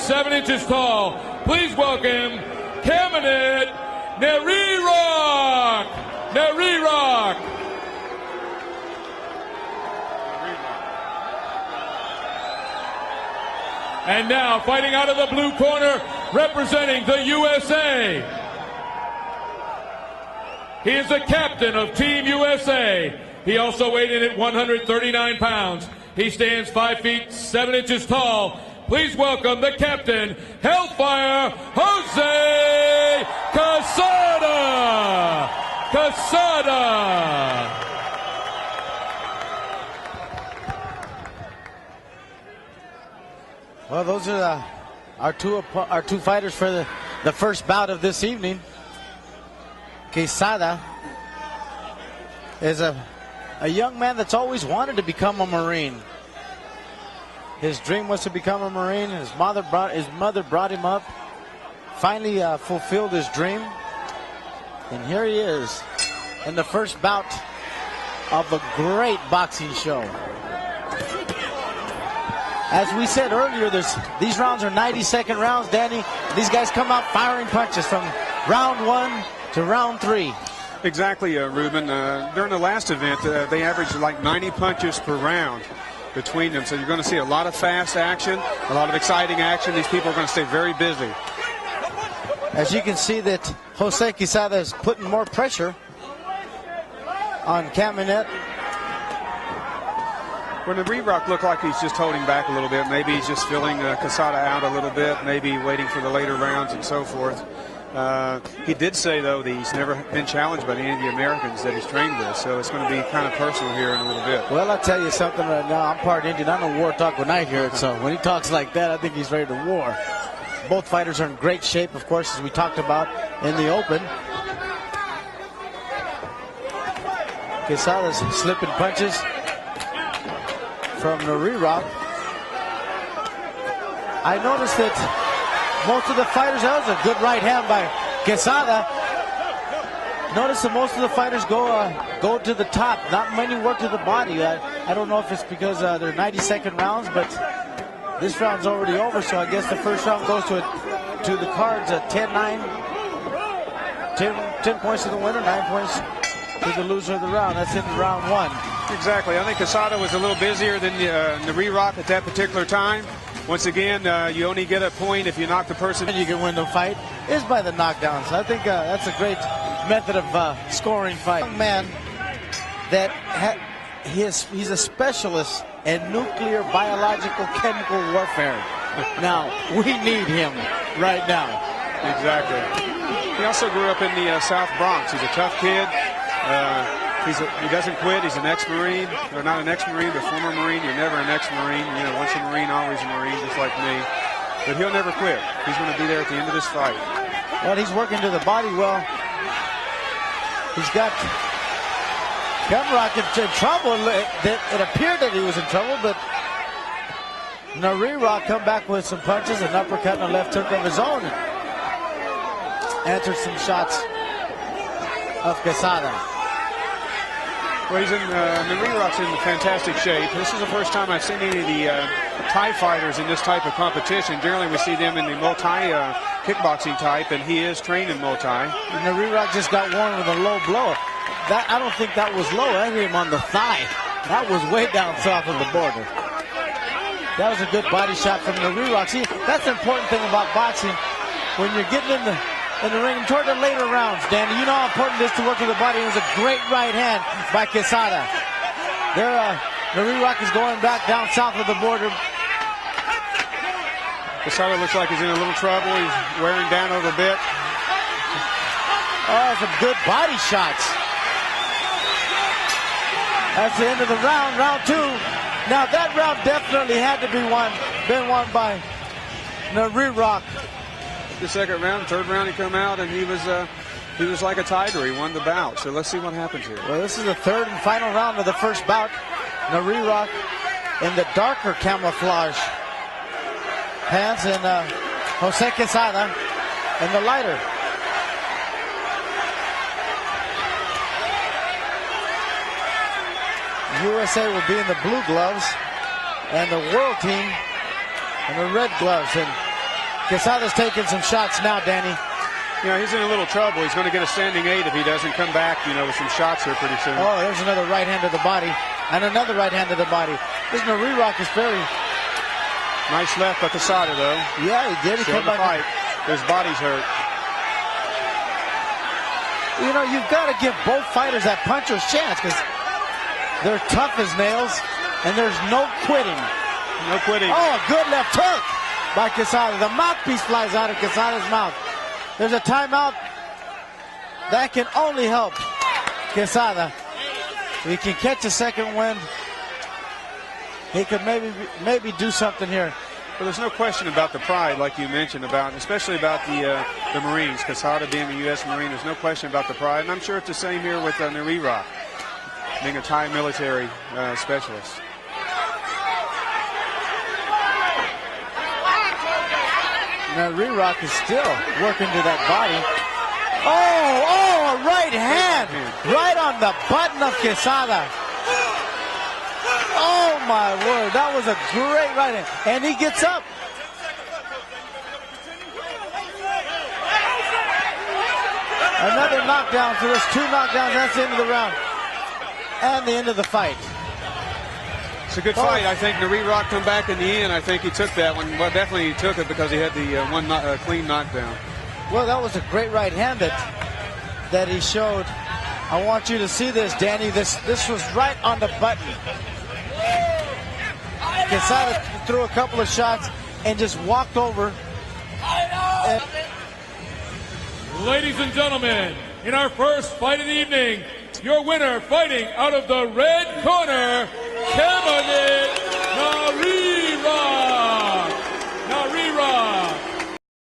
7 inches tall. Please welcome Cabinet Nerirock. Nerirock. And now fighting out of the blue corner, representing the USA. He is the captain of Team USA. He also weighed in at 139 pounds. He stands 5 feet 7 inches tall. Please welcome the captain, Hellfire, Jose Quesada. Quesada. Well, those are our two fighters for the first bout of this evening. Quesada is a young man that's always wanted to become a Marine. His dream was to become a Marine. His mother brought him up. Finally fulfilled his dream. And here he is in the first bout of a great boxing show. As we said earlier, these rounds are 90-second rounds, Danny. These guys come out firing punches from round 1 to round 3. Exactly, Ruben. During the last event, they averaged like 90 punches per round between them. So you're going to see a lot of fast action, a lot of exciting action. These people are going to stay very busy. As you can see that Jose Quesada is putting more pressure on Cabinet. When the Nerirock looked like he's just holding back a little bit, maybe he's just filling Quesada out a little bit, maybe waiting for the later rounds and so forth. He did say, though, that he's never been challenged by any of the Americans that he's trained with, so it's going to be kind of personal here in a little bit. Well, I'll tell you something right now. I'm part Indian. I know war talk when I hear it, so when he talks like that, I think he's ready to war. Both fighters are in great shape, of course, as we talked about in the open. Quesada's slipping punches from Nerirock. I noticed that most of the fighters, that was a good right hand by Quesada. Notice that most of the fighters go to the top. Not many work to the body. I don't know if it's because they're 90-second rounds, but this round's already over, so I guess the first round goes to the cards at 10-9. 10 points to the winner, 9 points to the loser of the round. That's in round 1. Exactly. I think Quesada was a little busier than Nerirock at that particular time. Once again, you only get a point if you knock the person. And you can win the fight is by the knockdown. So I think that's a great method of scoring fight. Young man that he's a specialist in nuclear, biological, chemical warfare. Now, we need him right now. Exactly. He also grew up in the South Bronx. He's a tough kid. He doesn't quit. He's an ex-Marine. Or not an ex-Marine, but former Marine. You're never an ex-Marine. You know, once a Marine, always a Marine, just like me. But he'll never quit. He's going to be there at the end of this fight. Well, he's working to the body well. He's got Nerirock in trouble. It appeared that he was in trouble, but Nerirock come back with some punches, an uppercut and a left hook of his own. Answered some shots of Quesada. Well, Nerirock's in fantastic shape. This is the first time I've seen any of the Thai fighters in this type of competition. Generally, we see them in the multi kickboxing type, and he is trained in multi. Nerirock just got one with a low blow. I don't think that was low. I hit him on the thigh. That was way down south of the border. That was a good body shot from Nerirock. See, that's the important thing about boxing. When you're getting in the ring toward the later rounds, Danny, you know how important it is to work with the body. It was a great right hand by Quesada. There, Nerirock is going back down south of the border. Quesada looks like he's in a little trouble. He's wearing down a little bit. Oh, some good body shots. That's the end of the round, round 2. Now that round definitely had to be won by Nerirock. The second round, third round, he come out and he was like a tiger. He won the bout. So let's see what happens here. Well, this is the third and final round of the first bout. Nerirock in the darker camouflage pants and Jose Quesada in the lighter. USA will be in the blue gloves and the world team in the red gloves. And Quesada's taking some shots now, Danny. You know, he's in a little trouble. He's going to get a standing 8 if he doesn't come back, you know, with some shots here pretty soon. Oh, there's another right hand to the body and another right hand to the body. This Rock is very... Nice left by Quesada, though. Yeah, he did. He came back. Fight. His body's hurt. You know, you've got to give both fighters that puncher's chance because they're tough as nails and there's no quitting. No quitting. Oh, a good left hook by Quesada. The mouthpiece flies out of Quesada's mouth. There's a timeout. That can only help Quesada. If he can catch a second wind, he could maybe do something here. But there's no question about the pride, like you mentioned, especially about the Marines. Quesada being a U.S. Marine, there's no question about the pride. And I'm sure it's the same here with Rock, being a Thai military specialist. Now Rock is still working to that body. Oh, a right hand. Right on the button of Quesada. Oh my word, that was a great right hand. And he gets up. Another knockdown, so there's 2 knockdowns. That's the end of the round. And the end of the fight. It's a good fight. I think Rock come back in the end. I think he took that one. Well, definitely he took it because he had the clean knockdown. Well, that was a great right hand that he showed. I want you to see this, Danny. This was right on the button. Quesada threw a couple of shots and just walked over. Ladies and gentlemen, in our first fight of the evening, your winner fighting out of the red corner, Cameron